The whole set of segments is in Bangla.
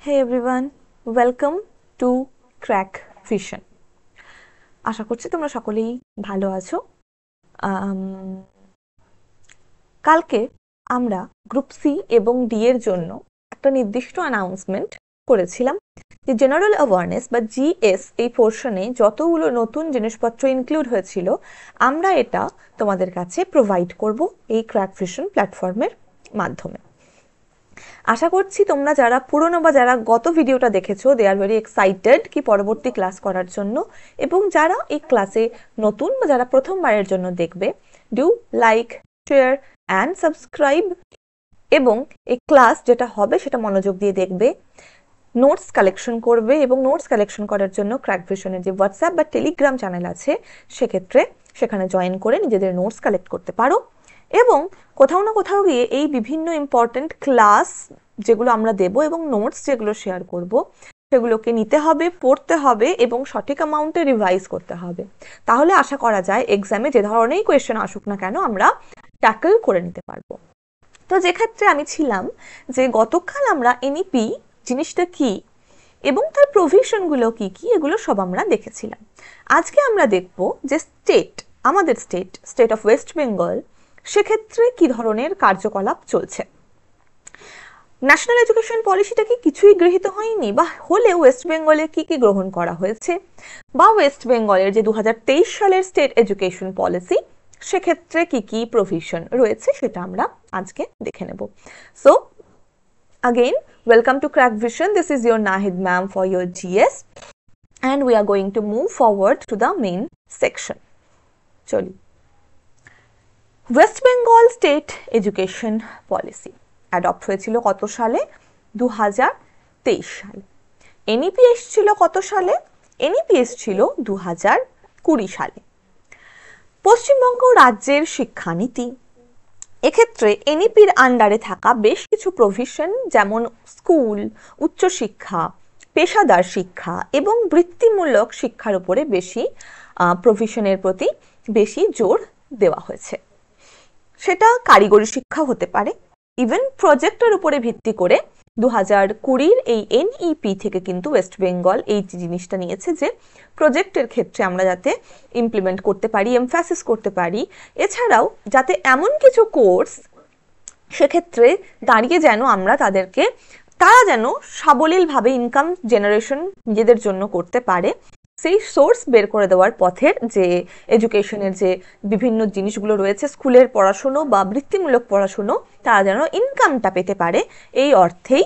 Hey everyone, welcome to Crack Vision. আশা করছি তোমরা সকলেই ভালো আছো। কালকে আমরা গ্রুপ সি এবং ডি এর জন্য একটা নির্দিষ্ট অ্যানাউন্সমেন্ট করেছিলাম যে জেনারেল অ্যাওয়ারনেস বা জিএস এই পোর্শনে যতগুলো নতুন জিনিসপত্র ইনক্লুড হয়েছিল আমরা এটা তোমাদের কাছে প্রোভাইড করব এই ক্র্যাক ভিশন প্ল্যাটফর্মের মাধ্যমে। আশা করছি তোমরা যারা পুরনো বা যারা গত ভিডিওটা দেখেছো দে আর ভেরি এক্সাইটেড কি পরবর্তী ক্লাস করার জন্য, এবং যারা এই ক্লাসে নতুন বা যারা প্রথমবারের জন্য দেখবে do like, share and subscribe, এবং এই ক্লাস যেটা হবে সেটা মনোযোগ দিয়ে দেখবে, নোটস কালেকশন করবে, এবং নোটস কালেকশন করার জন্য ক্র্যাক ভিশনের যে হোয়াটসঅ্যাপ বা টেলিগ্রাম চ্যানেল আছে সেক্ষেত্রে সেখানে জয়েন করে নিজেদের নোটস কালেক্ট করতে পারো। এবং কোথাও না কোথাও গিয়ে এই বিভিন্ন ইম্পর্টেন্ট ক্লাস যেগুলো আমরা দেব এবং নোটস যেগুলো শেয়ার করব সেগুলোকে নিতে হবে, পড়তে হবে এবং সঠিক অ্যামাউন্টে রিভাইজ করতে হবে। তাহলে আশা করা যায় এক্সামে যে ধরনেরই কোয়েশ্চেন আসুক না কেন আমরা ট্যাকল করে নিতে পারবো। তো যে ক্ষেত্রে আমি ছিলাম যে গতকাল আমরা এনইপি জিনিসটা কি এবং তার প্রভিশনগুলো কি কি এগুলো সব আমরা দেখেছিলাম। আজকে আমরা দেখব যে আমাদের স্টেট অফ ওয়েস্ট বেঙ্গল সেক্ষেত্রে কি ধরনের কার্যকলাপ চলছে। ন্যাশনাল এডুকেশন পলিসিটা কি কিছুই গৃহীত হয়নি, বা হলে ওয়েস্ট বেঙ্গলে কি কি গ্রহণ করা হয়েছে, বা ওয়েস্ট বেঙ্গলের যে 2023 সালের স্টেট এডুকেশন পলিসি সেক্ষেত্রে কি কি প্রভিশন রয়েছে সেটা আমরা আজকে দেখে নেব। So again, welcome to Crack Vision. This is your Nahid ma'am for your GS, and we are going to move forward to the main section. Choli. West Bengal State Education Policy adopt হয়েছিল কত সালে? 2023 সালে। এনইপি এসেছিল কত সালে? এনইপি এসেছিল 2020 সালে। পশ্চিমবঙ্গ রাজ্যের শিক্ষানীতি, এক্ষেত্রে এনইপির আন্ডারে থাকা বেশ কিছু প্রভিশন যেমন স্কুল, উচ্চশিক্ষা, পেশাদার শিক্ষা এবং বৃত্তিমূলক শিক্ষার উপরে বেশি প্রভিশনের প্রতি বেশি জোর দেওয়া হয়েছে। সেটা কারিগরি শিক্ষা হতে পারে, ইভেন প্রজেক্টের উপরে ভিত্তি করে 2020 এই এনইপি থেকে কিন্তু ওয়েস্ট বেঙ্গল এই জিনিসটা নিয়েছে যে প্রজেক্টের ক্ষেত্রে আমরা যাতে ইমপ্লিমেন্ট করতে পারি, এমফাসিস করতে পারি, এছাড়াও যাতে এমন কিছু কোর্স সেক্ষেত্রে দাঁড়িয়ে যেন আমরা তারা যেন সাবলীলভাবে ইনকাম জেনারেশন নিজেদের জন্য করতে পারে, সেই সোর্স বের করে দেওয়ার পথের যে এডুকেশনের যে বিভিন্ন জিনিসগুলো রয়েছে, স্কুলের পড়াশুনো বা বৃত্তিমূলক পড়াশুনো, তারা যেন ইনকামটা পেতে পারে, এই অর্থেই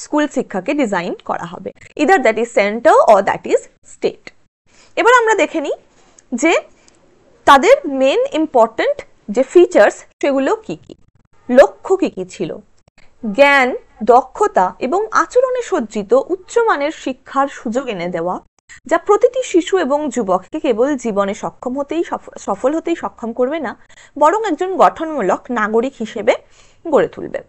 স্কুল শিক্ষাকে ডিজাইন করা হবে। Either that is centre or that is state. এবার আমরা দেখে নিই যে তাদের মেন ইম্পর্টেন্ট যে ফিচার্স সেগুলো কি কি, লক্ষ্য কি কি ছিল। জ্ঞান, দক্ষতা এবং আচরণে সজ্জিত উচ্চমানের শিক্ষার সুযোগ এনে দেওয়া, যা প্রতিটি শিশু এবং যুবককে কেবল জীবনে সফল হতেই সক্ষম করবে না, বরং একজন গঠনমূলক নাগরিক হিসেবে গড়ে তুলবে।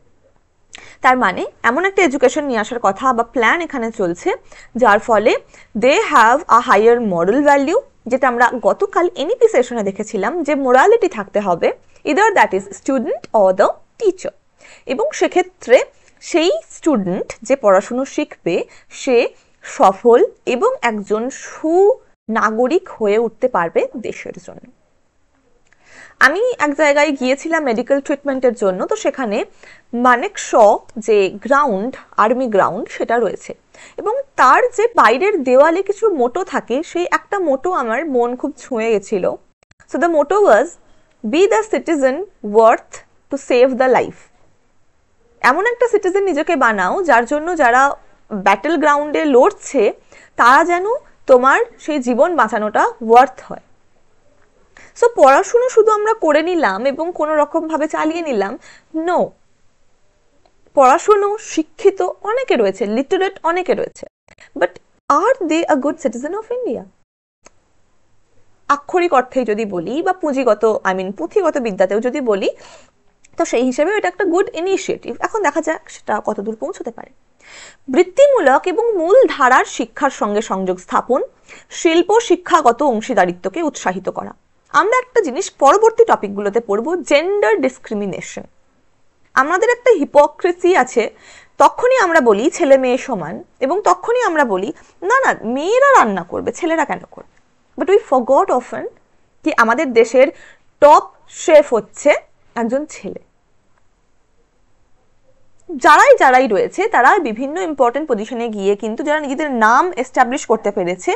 তার মানে এমন একটা এডুকেশন নিয়ে আসার কথা বা প্ল্যান এখানে চলছে যার ফলে they have a higher moral value, যেটা আমরা গতকাল এনইপি সেশনে দেখেছিলাম যে মোরালিটি থাকতে হবে, either that is student or the teacher, এবং সেক্ষেত্রে সেই স্টুডেন্ট যে পড়াশুনো শিখবে সে সফল এবং একজন সুনাগরিক হয়ে উঠতে পারবে দেশের জন্য। আমি এক জায়গায় গিয়েছিলাম মেডিকেল ট্রিটমেন্টের জন্য, তো সেখানে মানেকশ যে গ্রাউন্ড, আর্মি গ্রাউন্ড সেটা রয়েছে, এবং তার যে বাইরের দেওয়ালে কিছু মোটো থাকে, সেই একটা মোটো আমার মন খুব ছুঁয়ে গেছিল। So the motto was be the citizen worth to save the life. এমন একটা সিটিজেন নিজেকে বানাও যার জন্য যারা ব্যাটেল গ্রাউন্ডে লড়ছে তারা যেন তোমার সেই জীবন বাঁচানোটা ওয়ার্থ হয়। সো পড়াশুনো শুধু আমরা করে নিলাম এবং কোনো রকম ভাবে চালিয়ে নিলাম, নো, পড়াশুনো শিক্ষিত অনেকে রয়েছে, লিটারেট অনেকে রয়েছে, but are they a good citizen of India? আক্ষরিক অর্থেই যদি বলি বা পুঁথিগত বিদ্যাতেও যদি বলি, তো সেই হিসেবে এটা একটা গুড ইনিশিয়েটিভ। এখন দেখা যাক সেটা কতদূর পৌঁছতে পারে। বৃত্তিমূলক এবং মূল ধারার শিক্ষার সঙ্গে সংযোগ স্থাপন, শিল্প শিক্ষাগত অংশীদারিত্বকে উৎসাহিত করা। আমরা একটা জিনিস পরবর্তী টপিকগুলোতে পড়বো, জেন্ডার ডিসক্রিমিনেশন। আমাদের একটা হিপোক্রেসি আছে তখনই আমরা বলি ছেলে মেয়ে সমান, এবং তখনই আমরা বলি না না মেয়েরা রান্না করবে, ছেলেরা কেন করবে। বাট উই ফরগট অফেন কি আমাদের দেশের টপ শেফ হচ্ছে একজন ছেলে। যারাই রয়েছে তারা বিভিন্ন ইম্পর্টেন্ট পজিশনে গিয়ে কিন্তু যারা নিজেদের নাম এস্টাবলিশ করতে পেরেছে,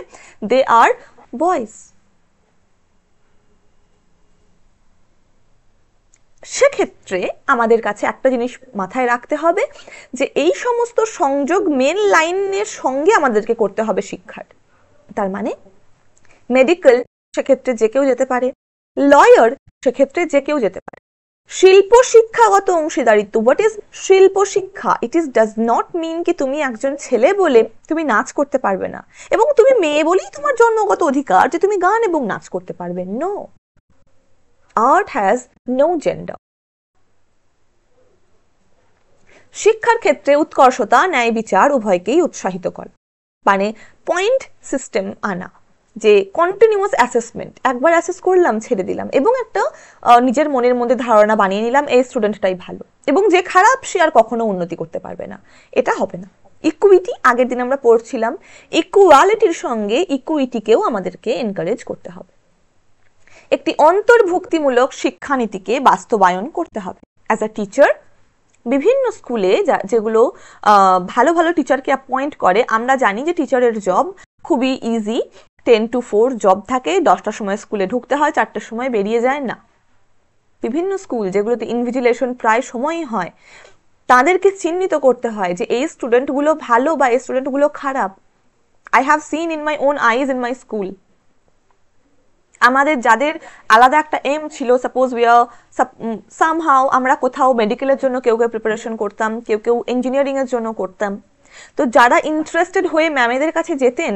দে আর বয়েজ। সেক্ষেত্রে আমাদের কাছে একটা জিনিস মাথায় রাখতে হবে যে এই সমস্ত সংযোগ মেন লাইনের সঙ্গে আমাদেরকে করতে হবে শিক্ষার। তার মানে মেডিকেল সেক্ষেত্রে যে কেউ যেতে পারে, লয়ার সেক্ষেত্রে যে কেউ যেতে পারে। শিল্প শিক্ষাগত অংশীদারিত্ব, হোয়াট ইজ শিল্প শিক্ষা? It is does not mean কি তুমি একজন ছেলে বলে তুমি নাচ করতে পারবে না, এবং তুমি মেয়ে বলেই তোমার জন্মগত অধিকার যে তুমি গান এবং নাচ করতে পারবে। No, art has no gender. শিক্ষার ক্ষেত্রে উৎকর্ষতা, ন্যায় বিচার উভয়কেই উৎসাহিত করে। মানে পয়েন্ট সিস্টেম আনা, যে কন্টিনিউয়াস অ্যাসেসমেন্ট, একবার অ্যাসেস করলাম ছেড়ে দিলাম, এবং একটা নিজের মনের মধ্যে ধারণা বানিয়ে নিলাম এই স্টুডেন্টটাই ভালো, এবং যে খারাপ সে আর কখনো উন্নতি করতে পারবে না, এটা হবে না। ইকুইটি, আগের দিন আমরা পড়ছিলাম, ইকুয়ালিটির সঙ্গে ইকুইটিকেও আমাদেরকে এনকারেজ করতে হবে। একটি অন্তর্ভুক্তিমূলক শিক্ষানীতিকে বাস্তবায়ন করতে হবে। অ্যাজ আ টিচার, বিভিন্ন স্কুলে যেগুলো ভালো ভালো টিচারকে অ্যাপয়েন্ট করে, আমরা জানি যে টিচারের জব খুবই ইজি, 10 to 4 জব থাকে, 10টার সময় স্কুলে ঢুকতে হয়, 4টার সময় বেরিয়ে যায় না। বিভিন্ন স্কুল যেগুলোতে ইনভিজিলেশন প্রায় সময়ই হয়, তাদেরকে চিহ্নিত করতে হয় যে এই স্টুডেন্টগুলো ভালো বা এই স্টুডেন্টগুলো খারাপ। I have seen in my own eyes in my school. আমাদের যাদের আলাদা একটা এম ছিল, সাপোজ সামহাও আমরা কোথাও মেডিকেলের জন্য কেউ কেউ প্রিপারেশন করতাম, কেউ কেউ ইঞ্জিনিয়ারিং এর জন্য করতাম, তো যারা ইন্টারেস্টেড হয়ে ম্যামেদের কাছে যেতেন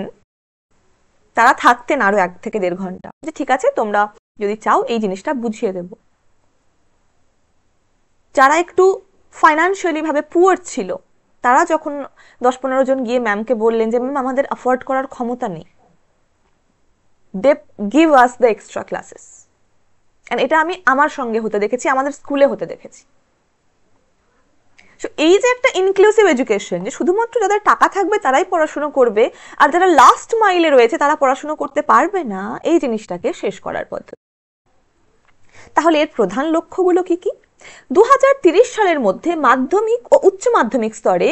তারা থাকতেন আরো 1 থেকে 1.5 ঘন্টা, যে ঠিক আছে তোমরা যদি চাও এই জিনিসটা বুঝিয়ে দেব। যারা একটু ফাইন্যান্সিয়ালি ভাবে পুয়ার ছিল, তারা যখন 10-15 জন গিয়ে ম্যামকে বললেন যে ম্যাম আমাদের অ্যাফোর্ড করার ক্ষমতা নেই, they give us the extra classes, and এটা আমি আমার সঙ্গে হতে দেখেছি, আমাদের স্কুলে হতে দেখেছি। এই যে একটা ইনক্লুসিভ এডুকেশন, যে শুধুমাত্র যাদের টাকা থাকবে তারাই পড়াশোনা করবে আর যারা লাস্ট মাইলে রয়েছে তারা পড়াশোনা করতে পারবে না, এই জিনিসটাকে শেষ করার পদ্ধতি। তাহলে এর প্রধান লক্ষ্যগুলো কি কি? 2030 সালের মধ্যে মাধ্যমিক ও উচ্চ মাধ্যমিক স্তরে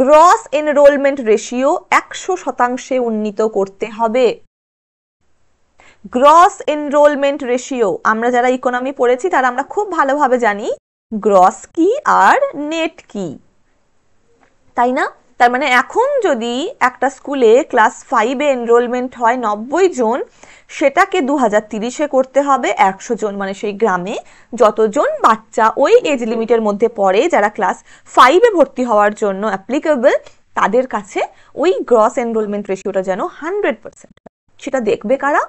গ্রস এনরোলমেন্ট রেশিও 100% উন্নীত করতে হবে। গ্রস এনরোলমেন্ট রেশিও, আমরা যারা ইকোনমি পড়েছি তারা আমরা খুব ভালোভাবে জানি গ্রস কি আর নেট কি, তাই না? তার মানে এখন যদি একটা স্কুলে ক্লাস 5-এ এনরোলমেন্ট হয় 90 জন, সেটাকে 2030-এ করতে হবে 100 জন। মানে সেই গ্রামে যতজন বাচ্চা ওই এজ লিমিটের মধ্যে পড়ে যারা ক্লাস 5-এ ভর্তি হওয়ার জন্য অ্যাপ্লিকেবল, তাদের কাছে ওই গ্রস এনরোলমেন্ট রেশিওটা যেন 100%। সেটা দেখবে কারা?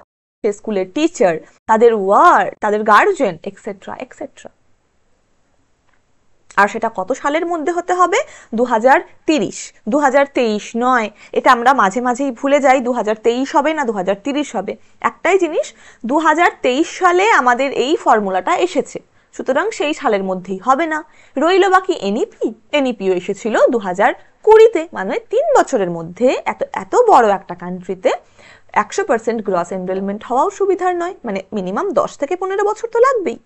সে স্কুলের টিচার, তাদের ওয়ার্ড, তাদের গার্জেন, এক্সেট্রা এক্সেট্রা। আর সেটা কত সালের মধ্যে হতে হবে? 2030। 2023 নয়, এটা আমরা মাঝে মাঝেই ভুলে যাই, 2023 হবে না 2030 হবে। একটাই জিনিস, 2023 সালে আমাদের এই ফর্মুলাটা এসেছে, সুতরাং সেই সালের মধ্যেই হবে না। রইল বাকি এনইপি। এনইপিও এসেছিল 2020-তে, মানে 3 বছরের মধ্যে এত বড় একটা কান্ট্রিতে 100% গ্রস এনরোলমেন্ট হওয়াও সুবিধার নয়, মানে মিনিমাম 10 থেকে 15 বছর তো লাগবেই।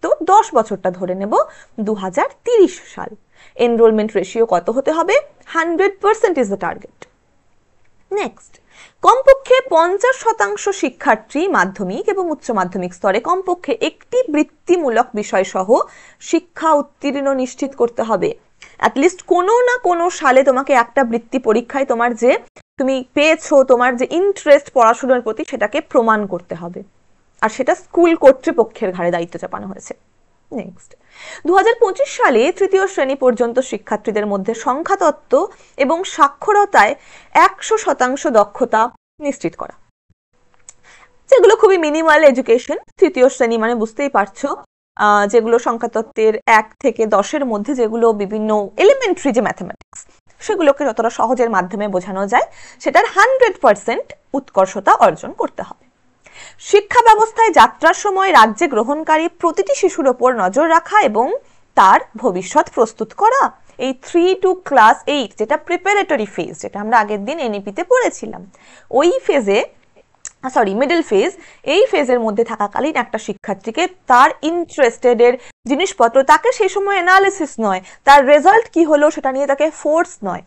তো 10 বছরটা ধরে নেব, 2030 সাল। এনরোলমেন্ট রেশিও কত হতে হবে? 100% ইজ দ্য টার্গেট। নেক্সট, কমপক্ষে 50% শিক্ষার্থী মাধ্যমিক এবং উচ্চ মাধ্যমিক স্তরে কমপক্ষে একটি বৃত্তিমূলক বিষয় সহ শিক্ষা উত্তীর্ণ নিশ্চিত করতে হবে। অ্যাটলিস্ট কোনো না কোনো সালে তোমাকে একটা বৃত্তি পরীক্ষায় তোমার যে তুমি পেয়েছো, তোমার যে ইন্টারেস্ট পড়াশোনার প্রতি, সেটাকে প্রমাণ করতে হবে, আর সেটা স্কুল কর্তৃপক্ষের ঘাড়ে দায়িত্ব চাপানো হয়েছে। নেক্সট, 2025 সালে 3য় শ্রেণী পর্যন্ত শিক্ষার্থীদের মধ্যে সংখ্যাতত্ত্ব এবং সাক্ষরতায় 100% দক্ষতা নিশ্চিত করা। যেগুলো খুবই মিনিমাল এডুকেশন, 3য় শ্রেণী মানে বুঝতেই পারছো, যেগুলো সংখ্যাতত্ত্বের 1 থেকে 10-এর মধ্যে যেগুলো বিভিন্ন এলিমেন্টারি যে ম্যাথমেটিক্স, সেগুলোকে যতটা সহজের মাধ্যমে বোঝানো যায়, সেটার 100% উৎকর্ষতা অর্জন করতে হবে। শিক্ষা ব্যবস্থায় যাত্রার সময় রাজ্যে গ্রহণকারী প্রতিটি শিশুর ওপর নজর রাখা এবং তার ভবিষ্যৎ প্রস্তুত করা। এই 3 to class 8 যেটা প্রিপারেটরি ফেজ, যেটা আমরা আগের দিন এনইপিতে পড়েছিলাম, ওই ফেজে মিডল ফেজ, এই ফেজের মধ্যে থাকাকালীন একটা শিক্ষার্থীকে তার ইন্টারেস্টেডের জিনিসপত্র, তাকে সেই সময় অ্যানালিসিস নয়, তার রেজাল্ট কি হলো সেটা নিয়ে তাকে ফোর্স নয়,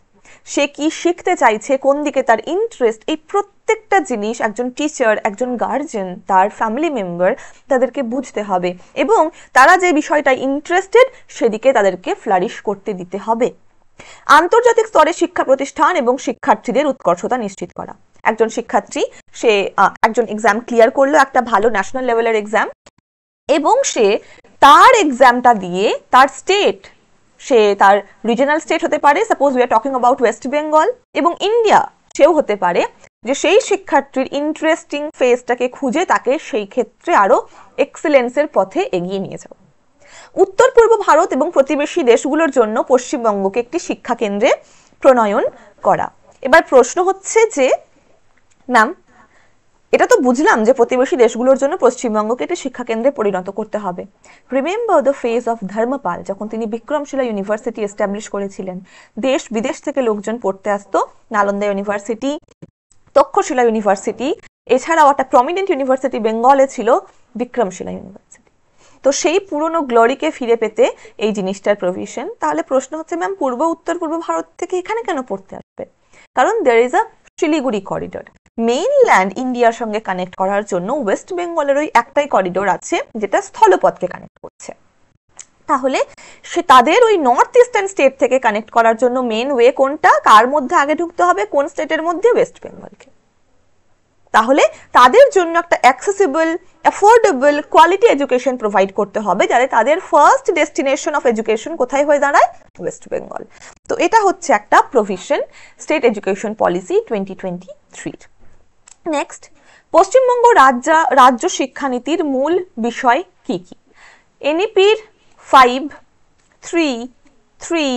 সে কি শিখতে চাইছে, কোন দিকে তার ইন্টারেস্ট, এই প্রত্যেকটা জিনিস একজন টিচার, একজন গার্জেন, তার ফ্যামিলি মেম্বার তাদেরকে বুঝতে হবে এবং তারা যে বিষয়টায় ইন্টারেস্টেড সেদিকে তাদেরকে ফ্লারিশ করতে দিতে হবে। আন্তর্জাতিক স্তরে শিক্ষা প্রতিষ্ঠান এবং শিক্ষার্থীদের উৎকর্ষতা নিশ্চিত করা। একজন শিক্ষার্থী সে একজন এক্সাম ক্লিয়ার করলো, একটা ভালো ন্যাশনাল লেভেলের এক্সাম, এবং সে তার এক্সামটা দিয়ে তার স্টেট, সে তার রিজনাল স্টেট হতে পারে, suppose we are talking about West Bengal, এবং ইন্ডিয়া সেও হতে পারে, যে সেই শিক্ষার্থীর ইন্টারেস্টিং ফেজটাকে খুঁজে তাকে সেই ক্ষেত্রে আরো এক্সেলেন্সের পথে এগিয়ে নিয়ে যাও। উত্তর পূর্ব ভারত এবং প্রতিবেশী দেশগুলোর জন্য পশ্চিমবঙ্গকে একটি শিক্ষা কেন্দ্রে প্রণয়ন করা। এবার প্রশ্ন হচ্ছে যে ম্যাম, এটা তো বুঝলাম যে প্রতিবেশী দেশগুলোর জন্য পশ্চিমবঙ্গকে একটি শিক্ষা কেন্দ্রে পরিণত করতে হবে। Remember the phase of Dharmapal, যখন তিনি বিক্রমশিলা ইউনিভার্সিটি এস্টাবলিশ করেছিলেন, দেশ বিদেশ থেকে লোকজন পড়তে আসতো। নালন্দা ইউনিভার্সিটি, তক্ষশিলা ইউনিভার্সিটি, এছাড়াও একটা প্রমিনেন্ট ইউনিভার্সিটি বেঙ্গলে ছিল বিক্রমশিলা ইউনিভার্সিটি। তো সেই পুরনো গ্লোরিকে ফিরে পেতে এই জিনিসটার প্রভিশন। তাহলে প্রশ্ন হচ্ছে ম্যাম, উত্তর পূর্ব ভারত থেকে এখানে কেন পড়তে আসবে? কারণ there is a Siliguri corridor, mainland ইন্ডিয়ার সঙ্গে কানেক্ট করার জন্য ওয়েস্ট বেঙ্গলের ওই একটাই করিডোর আছে যেটা স্থলপথকে কানেক্ট করছে। তাহলে সে তাদের ওই নর্থ ইস্টার্ন স্টেট থেকে কানেক্ট করার জন্য মেন ওয়ে কোনটা, কার মধ্যে আগে ঢুকতে হবে, কোন স্টেটের মধ্যে? ওয়েস্ট বেঙ্গলকে। তাহলে তাদের জন্য একটা accessible, affordable, quality education provide করতে হবে, যাতে তাদের ফার্স্ট ডেস্টিনেশন অফ এডুকেশন কোথায় হয়ে দাঁড়ায়? ওয়েস্ট বেঙ্গল। তো এটা হচ্ছে একটা provision state education policy 2023। Next, Paschimbanga রাজ্য শিক্ষানীতির মূল বিষয় কি কি? এনইপির 5, 3, 3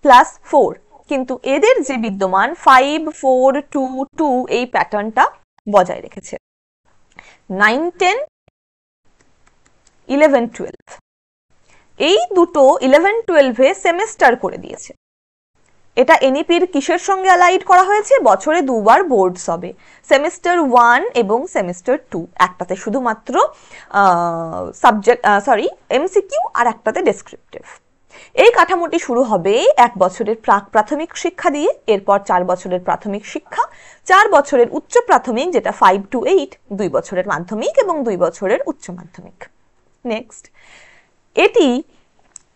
+ 4, কিন্তু এদের যে বিদ্যমান 5, 4, 2, 2 এই প্যাটার্নটা বজায় রেখেছে। 9, 10, 11, 12 এই দুটো 11, 12 এ সেমেস্টার করে দিয়েছে। এটা এনইপির কিসের সঙ্গে অ্যালাইড করা হয়েছে? বছরে দুবার বোর্ডস হবে, সেমিস্টার 1 এবং সেমিস্টার 2। একটাতে শুধুমাত্র এমসিকিউ আর একটাতে ডেসক্রিপটিভ। এই কাঠামোটি শুরু হবে 1 বছরের প্রাথমিক শিক্ষা দিয়ে, এরপর 4 বছরের প্রাথমিক শিক্ষা, 4 বছরের উচ্চ প্রাথমিক যেটা 5 to 8, 2 বছরের মাধ্যমিক এবং 2 বছরের উচ্চ মাধ্যমিক। নেক্সট, এটি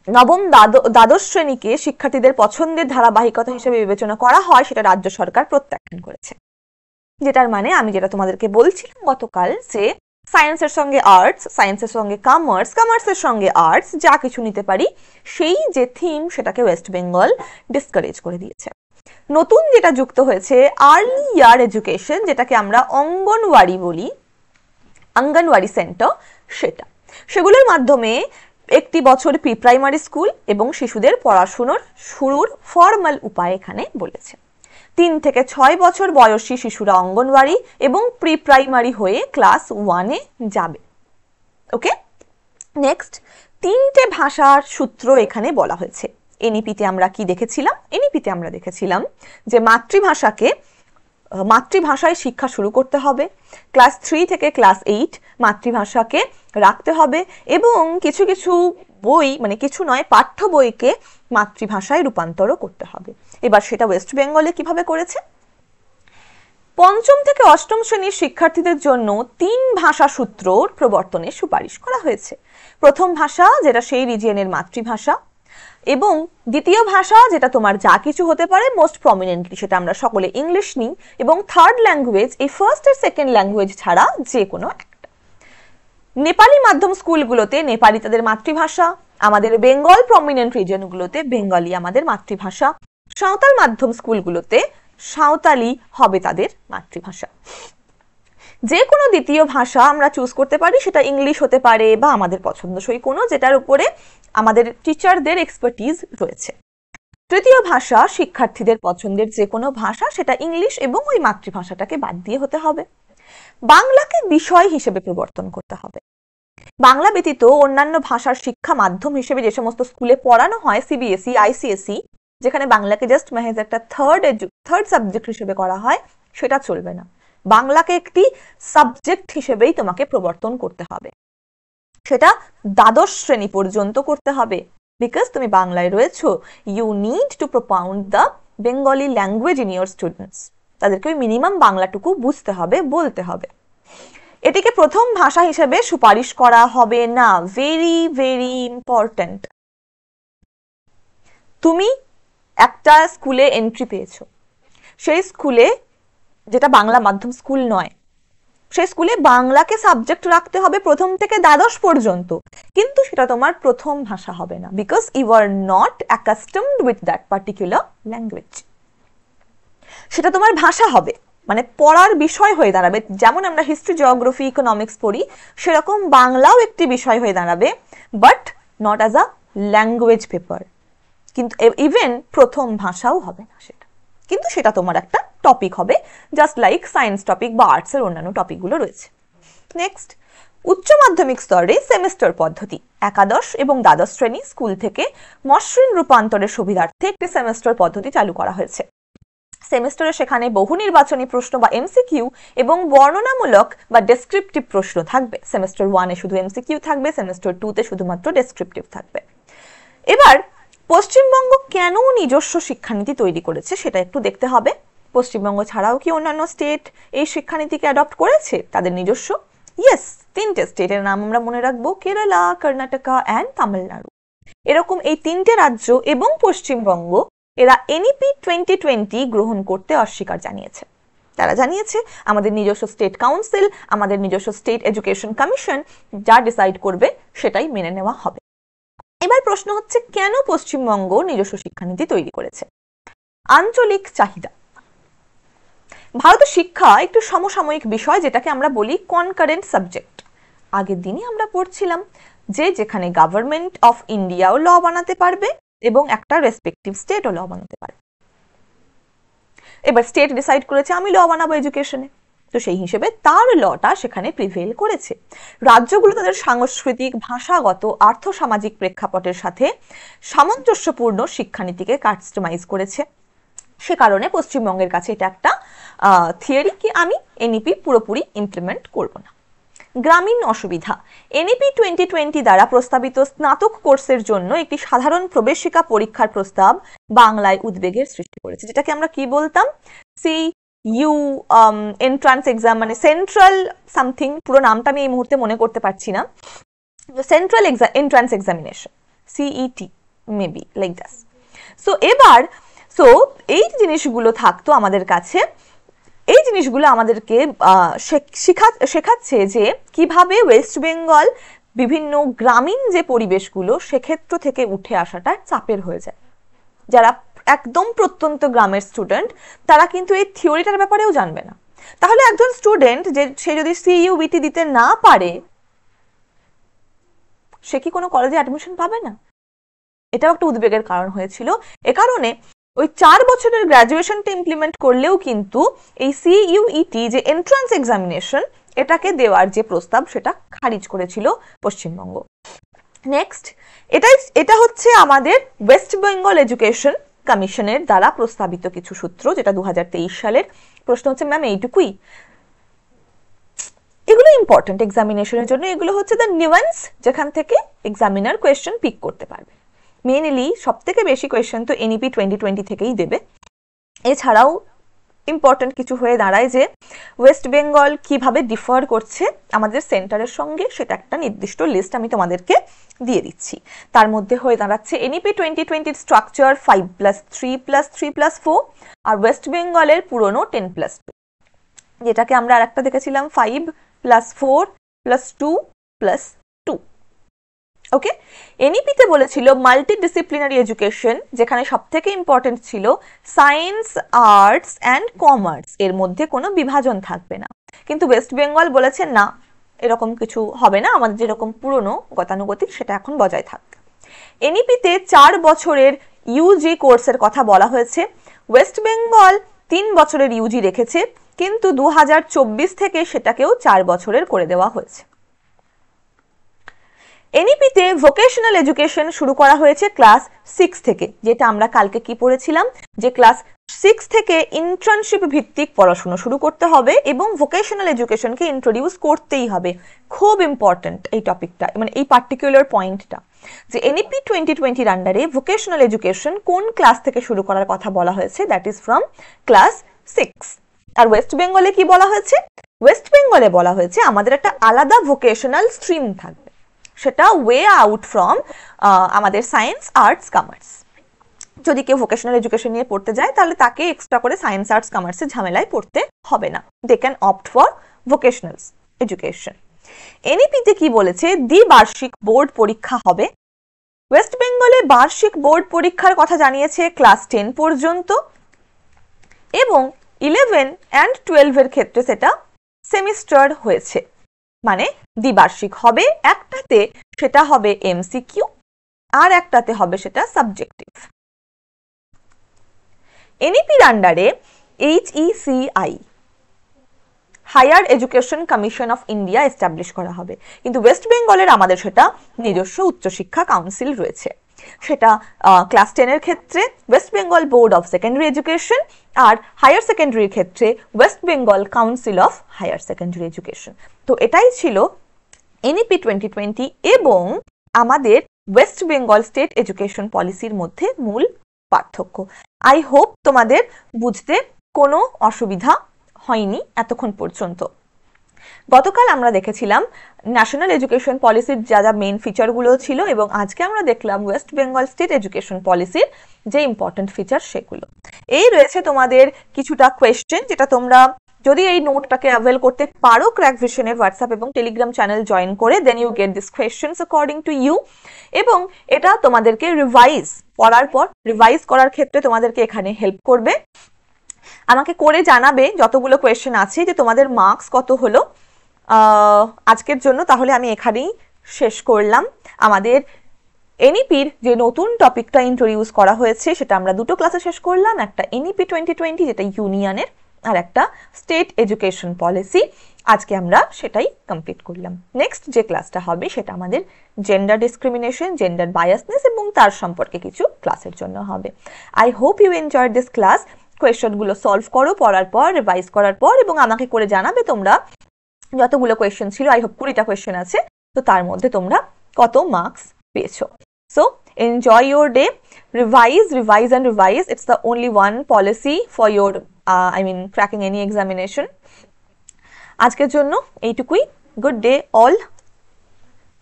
নবম দ্বাদশ শ্রেণীকে শিক্ষার্থীদের পছন্দের ধারাবাহিকতা হিসেবে বিবেচনা করা হয়, সেটা রাজ্য সরকার প্রত্যাখ্যান করেছে। যেটার মানে আমি যেটা তোমাদেরকে বলছিলাম গতকাল, যে সায়েন্সের সঙ্গে আর্টস, সায়েন্সের সঙ্গে কমার্স, কমার্সের সঙ্গে আর্টস যা কিছু নিতে পারি, সেই যে থিম সেটাকে ওয়েস্ট বেঙ্গল ডিসকারেজ করে দিয়েছে। নতুন যেটা যুক্ত হয়েছে আর্লি ইয়ার এডুকেশন, যেটাকে আমরা অঙ্গনওয়াড়ি বলি, অঙ্গনওয়াড়ি সেন্টার, সেগুলোর মাধ্যমে একটি বছর প্রি প্রাইমারি স্কুল এবং শিশুদের পড়াশোনার শুরুর ফর্মাল উপায় এখানে বলেছে। 3 থেকে 6 বছর বয়সী শিশুরা অঙ্গনওয়াড়ি এবং প্রি প্রাইমারি হয়ে ক্লাস 1 এ যাবে। ওকে, নেক্সট, 3টে ভাষার সূত্র এখানে বলা হয়েছে। এনইপিতে আমরা কি দেখেছিলাম? এনইপিতে আমরা দেখেছিলাম যে মাতৃভাষায় শিক্ষা শুরু করতে হবে, ক্লাস 3 থেকে ক্লাস 8 মাতৃভাষাকে রাখতে হবে, এবং কিছু কিছু বই, মানে কিছু নয়, পাঠ্য বইকে মাতৃভাষায় রূপান্তরও করতে হবে। এবার সেটা ওয়েস্ট বেঙ্গলে কিভাবে করেছে? 5ম থেকে 8ম শ্রেণীর শিক্ষার্থীদের জন্য 3 ভাষা সূত্র প্রবর্তনের সুপারিশ করা হয়েছে। প্রথম ভাষা যেটা সেই রিজিয়নের মাতৃভাষা, এবং দ্বিতীয় ভাষা যেটা তোমার যা কিছু হতে পারে, মোস্ট প্রমিনেন্টলি সেটা আমরা সকলে ইংলিশ নিই, এবং থার্ড ল্যাঙ্গুয়েজ এই ফার্স্ট আর সেকেন্ড ল্যাঙ্গুয়েজ ছাড়া যে কোনো একটা। নেপালি মাধ্যম স্কুলগুলোতে নেপালি তাদের মাতৃভাষা, আমাদের বেঙ্গল প্রমিনেন্ট রিজিয়নগুলোতে বেঙ্গলি আমাদের মাতৃভাষা, সাঁওতাল মাধ্যম স্কুলগুলোতে সাঁওতালি হবে তাদের মাতৃভাষা। যে কোনো দ্বিতীয় ভাষা আমরা চুজ করতে পারি, সেটা ইংলিশ হতে পারে বা আমাদের পছন্দসই কোনো, যেটার উপরে আমাদের টিচারদের এক্সপার্টিজ রয়েছে। তৃতীয় ভাষা শিক্ষার্থীদের পছন্দের যে কোনো ভাষা, সেটা ইংলিশ এবং ওই মাতৃভাষাটাকে বাদ দিয়ে হতে হবে। বাংলাকে বিষয় হিসেবে প্রবর্তন করতে হবে। বাংলা ব্যতীত অন্যান্য ভাষার শিক্ষা মাধ্যম হিসেবে যে সমস্ত স্কুলে পড়ানো হয় সিবিএসই, আইসিএসই, যেখানে বাংলাকে জাস্ট মেহেজ একটা থার্ড সাবজেক্ট হিসেবে করা হয়, সেটা চলবে না। বাংলাকে একটি সাবজেক্ট হিসেবেই তোমাকে প্রবর্তন করতে হবে, সেটা দ্বাদশ শ্রেণী পর্যন্ত করতে হবে। বিকজ তুমি বাংলায় রয়েছো, you need to propound the Bengali language in your students. তাদেরকে ওই মিনিমাম বাংলাটুকু বুঝতে হবে, বলতে হবে। এটিকে প্রথম ভাষা হিসেবে সুপারিশ করা হবে না। Very very important. তুমি একটা স্কুলে এন্ট্রি পেয়েছো, সেই স্কুলে, যেটা বাংলা মাধ্যম স্কুল নয়, সেই স্কুলে বাংলাকে সাবজেক্ট রাখতে হবে প্রথম থেকে দ্বাদশ পর্যন্ত, কিন্তু সেটা তোমার প্রথম ভাষা হবে না, because you are not accustomed with that particular language. সেটা তোমার ভাষা হবে, মানে পড়ার বিষয় হয়ে দাঁড়াবে। যেমন আমরা হিস্ট্রি, জিওগ্রাফি, ইকোনমিক্স পড়ি, সেরকম বাংলাও একটি বিষয় হয়ে দাঁড়াবে, but not as a language paper. কিন্তু ইভেন প্রথম ভাষাও হবে না সেটা, কিন্তু সেটা তোমার একটা টপিক হবে, জাস্ট লাইক সায়েন্স টপিক বা আর্টসের অন্যান্য টপিকগুলো রয়েছে। নেক্সট, উচ্চ মাধ্যমিক স্তরে সেমেস্টার পদ্ধতি। একাদশ এবং দ্বাদশ শ্রেণী স্কুল থেকে মসৃণ রূপান্তরের সুবিধার্থে একটি সেমেস্টার পদ্ধতি চালু করা হয়েছে। সেমেস্টারে সেখানে বহু নির্বাচনী প্রশ্ন বা এমসিকিউ এবং বর্ণনামূলক বা ডেসক্রিপটিভ প্রশ্ন থাকবে। সেমেস্টার 1-এ শুধু এমসিকিউ থাকবে, সেমেস্টার 2-তে শুধুমাত্র ডেসক্রিপটিভ থাকবে। এবার পশ্চিমবঙ্গ কেন নিজস্ব শিক্ষানীতি তৈরি করেছে সেটা একটু দেখতে হবে। পশ্চিমবঙ্গ ছাড়াও কি অন্যান্য স্টেট এই শিক্ষানীতিকে অ্যাডপ্ট করেছে তাদের নিজস্ব? ইয়েস, 3টে স্টেটের নাম আমরা মনে রাখবো, কেরালা, কর্ণাটকা অ্যান্ড তামিলনাড়ু। এরকম এই 3টে রাজ্য এবং পশ্চিমবঙ্গ, এরা এনইপি 2020 গ্রহণ করতে অস্বীকার জানিয়েছে। তারা জানিয়েছে আমাদের নিজস্ব স্টেট কাউন্সিল, আমাদের নিজস্ব স্টেট এডুকেশন কমিশন যা ডিসাইড করবে সেটাই মেনে নেওয়া হবে। এবার প্রশ্ন হচ্ছে, কেন পশ্চিমবঙ্গ নিজস্ব শিক্ষানীতি তৈরি করেছে? আঞ্চলিক চাহিদা। ভারতের শিক্ষা একটু সমসাময়িক বিষয়, যেটাকে আমরা বলি কনকারেন্ট সাবজেক্ট। আগের দিনই আমরা পড়ছিলাম যে যেখানে গভর্নমেন্ট অফ ইন্ডিয়াও ল বানাতে পারবে এবং একটা রেসপেক্টিভ স্টেটও ল বানাতে পারবে। এবার স্টেট ডিসাইড করেছে আমি ল বানাবো এডুকেশনে, তো সেই হিসেবে তার লটা সেখানে প্রিভেল করেছে। রাজ্যগুলো তাদের সাংস্কৃতিক, ভাষাগত, আর্থসামাজিক প্রেক্ষাপটের সাথে সামঞ্জস্যপূর্ণ শিক্ষানীতিকে কাস্টমাইজ করেছে। সে কারণে পশ্চিমবঙ্গের কাছে এটা একটা থিওরি কি আমি এনইপি পুরোপুরি ইমপ্লিমেন্ট করব না। গ্রামীণ অসুবিধা। এনইপি 2020 দ্বারা প্রস্তাবিত স্নাতক কোর্সের জন্য একটি সাধারণ প্রবেশিকা পরীক্ষার প্রস্তাব বাংলায় উদ্বেগের সৃষ্টি করেছে, যেটাকে আমরা কি বলতাম, সিইউ এন্ট্রান্স এক্সাম, মানে সেন্ট্রাল সামথিং, পুরো নামটা আমি এই মুহূর্তে মনে করতে পারছি না, central entrance examination, CET maybe like that. So এই জিনিসগুলো থাকতো আমাদের কাছে। এই জিনিসগুলো আমাদেরকে শেখাচ্ছে যে কিভাবে ওয়েস্ট বেঙ্গল বিভিন্ন গ্রামীণ যে পরিবেশগুলো, সেক্ষেত্র থেকে উঠে আসাটা চাপের হয়ে যায়। যারা একদম প্রত্যন্ত গ্রামের স্টুডেন্ট, তারা কিন্তু এই থিওরিটার ব্যাপারেও জানবে না। তাহলে একজন স্টুডেন্ট যে সে যদি সিইউবিটি দিতে না পারে, সে কি কোনো কলেজে অ্যাডমিশন পাবে না? এটাও একটা উদ্বেগের কারণ হয়েছিল। এ কারণে ওই 4 বছরের গ্র্যাজুয়েশনটা ইমপ্লিমেন্ট করলেও কিন্তু এই সিইউইটি যে এন্ট্রান্স এক্সামিনেশন, এটাকে দেওয়ার যে প্রস্তাব সেটা খারিজ করেছিল পশ্চিমবঙ্গ। নেক্সট, এটা হচ্ছে আমাদের ওয়েস্ট বেঙ্গল এডুকেশন কমিশনের দ্বারা প্রস্তাবিত কিছু সূত্র, যেটা 2023 সালের। প্রশ্ন হচ্ছে ম্যাম এইটুকুই? এগুলো ইম্পর্টেন্ট এক্সামিনেশনের জন্য। এগুলো হচ্ছে দ্য নিউয়েন্স, যেখান থেকে এক্সামিনার কোয়েশ্চেন পিক করতে পারবে। মেইনলি সব থেকে বেশি কোয়েশ্চেন তো এনইপি 2020 থেকেই দেবে। এছাড়াও ইম্পর্টেন্ট কিছু হয়ে দাঁড়ায় যে ওয়েস্ট বেঙ্গল কিভাবে ডিফার করছে আমাদের সেন্টারের সঙ্গে, সেটা একটা নির্দিষ্ট লিস্ট আমি তোমাদেরকে দিয়ে দিচ্ছি। তার মধ্যে হয়ে দাঁড়াচ্ছে এনইপি 2020 স্ট্রাকচার 5+3+3+4, আর ওয়েস্ট বেঙ্গলের পুরনো 10+2, যেটাকে আমরা আরেকটা দেখেছিলাম 5+4+2+2। ওকে, এনইপিতে বলেছিল মাল্টিডিসিপ্লিনারি এডুকেশন, যেখানে সব থেকে ইম্পর্টেন্ট ছিল সায়েন্স, আর্টস অ্যান্ড কমার্স, এর মধ্যে কোনো বিভাজন থাকবে না। কিন্তু ওয়েস্ট বেঙ্গল বলেছে না, এরকম কিছু হবে না, আমাদের যেরকম পুরনো গতানুগতিক সেটা এখন বজায় থাকবে। এনইপিতে 4 বছরের ইউজি কোর্সের কথা বলা হয়েছে। ওয়েস্ট বেঙ্গল 3 বছরের ইউজি রেখেছে, কিন্তু 2024 থেকে সেটাকেও 4 বছরের করে দেওয়া হয়েছে। এনইপিতে ভোকেশনাল এডুকেশন শুরু করা হয়েছে ক্লাস 6 থেকে, যেটা আমরা কালকে কি পড়েছিলাম, যে ক্লাস 6 থেকে ইন্টার্নশিপ ভিত্তিক পড়াশোনা শুরু করতে হবে এবং ভোকেশনাল এডুকেশনকে ইন্ট্রোডিউস করতেই হবে। খুব ইম্পর্টেন্ট এই টপিকটা, মানে এই পার্টিকুলার পয়েন্টটা, যে এনইপি 2020 আন্ডারে ভোকেশনাল এডুকেশন কোন ক্লাস থেকে শুরু করার কথা বলা হয়েছে, দ্যাট ইজ ফ্রম ক্লাস 6। আর ওয়েস্ট বেঙ্গলে কি বলা হয়েছে, ওয়েস্ট বেঙ্গলে বলা হয়েছে আমাদের একটা আলাদা ভোকেশনাল স্ট্রিম থাকবে, সেটা ওয়ে আউট ফ্রম আমাদের সায়েন্স, আর্টস, কমার্স। যদি কেউ ভোকেশনাল এডুকেশন নিয়ে পড়তে যায় তাহলে তাকে এক্সট্রা করে সায়েন্স, আর্টস, কমার্সের ঝামেলায় পড়তে হবে না, they can opt for vocational education. এনইপিতে কি বলেছে, দ্বিবার্ষিক বোর্ড পরীক্ষা হবে। ওয়েস্ট বেঙ্গলে বার্ষিক বোর্ড পরীক্ষার কথা জানিয়েছে ক্লাস 10 পর্যন্ত, এবং 11 and 12 এর ক্ষেত্রে সেটা সেমিস্টার হয়েছে, মানে দ্বিবার্ষিক হবে। একটাতে সেটা হবে এমসিকিউ, আর একটাতে হবে সেটা সাবজেক্টিভ। এনইপির আন্ডারে HECI, higher education commission of India establish করা হবে, কিন্তু ওয়েস্ট বেঙ্গলের আমাদের সেটা নিজস্ব উচ্চশিক্ষা কাউন্সিল রয়েছে। সেটা ক্লাস 10 এর ক্ষেত্রে West Bengal board of secondary education, আর হায়ার সেকেন্ডারির ক্ষেত্রে West Bengal council of higher secondary education. তো এটাই ছিল এনইপি 2020 এবং আমাদের ওয়েস্ট বেঙ্গল স্টেট এডুকেশন পলিসির মধ্যে মূল পার্থক্য। আই হোপ তোমাদের বুঝতে কোনো অসুবিধা হয়নি এতক্ষণ পর্যন্ত। গতকাল আমরা দেখেছিলাম ন্যাশনাল এডুকেশন পলিসির যা যা মেইন ফিচারগুলো ছিল, এবং আজকে আমরা দেখলাম ওয়েস্ট বেঙ্গল স্টেট এডুকেশন পলিসির যে ইম্পর্টেন্ট ফিচার সেগুলো। এই রয়েছে তোমাদের কিছুটা কোয়েশ্চেন, যেটা তোমরা যদি এই নোটটাকে অ্যাভেল করতে পারো ক্র্যাক ভিশনের হোয়াটসঅ্যাপ এবং টেলিগ্রাম চ্যানেল জয়েন করে, then you get this questions according to you. এবং এটা তোমাদেরকে রিভাইজ পড়ার পর রিভাইজ করার ক্ষেত্রে তোমাদেরকে এখানে হেল্প করবে। আমাকে করে জানাবে যতগুলো কোয়েশ্চেন আছে যে তোমাদের মার্কস কত হলো আজকের জন্য। তাহলে আমি এখানেই শেষ করলাম। আমাদের এনইপির যে নতুন টপিকটা ইন্ট্রোডিউস করা হয়েছে সেটা আমরা দুটো ক্লাসে শেষ করলাম, একটা এনইপি 2020 যেটা ইউনিয়নের, আর একটা স্টেট এডুকেশন পলিসি। আজকে আমরা সেটাই কমপ্লিট করলাম। নেক্সট যে ক্লাসটা হবে সেটা আমাদের জেন্ডার ডিসক্রিমিনেশন, জেন্ডার বায়াসনেস এবং তার সম্পর্কে কিছু ক্লাসের জন্য হবে। I hope you enjoyed this class. কোয়েশ্চনগুলো সলভ করো পড়ার পর, রিভাইজ করার পর, এবং আমাকে করে জানাবে তোমরা যতগুলো কোয়েশ্চেন ছিল, আই হোপ 20টা কোয়েশ্চেন আছে, তো তার মধ্যে তোমরা কত মার্কস পেয়েছো। So enjoy your day, revise and revise. It's the only one policy for your cracking any examination. আজকের জন্য এইটুকুই। Good day all.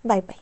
Bye bye.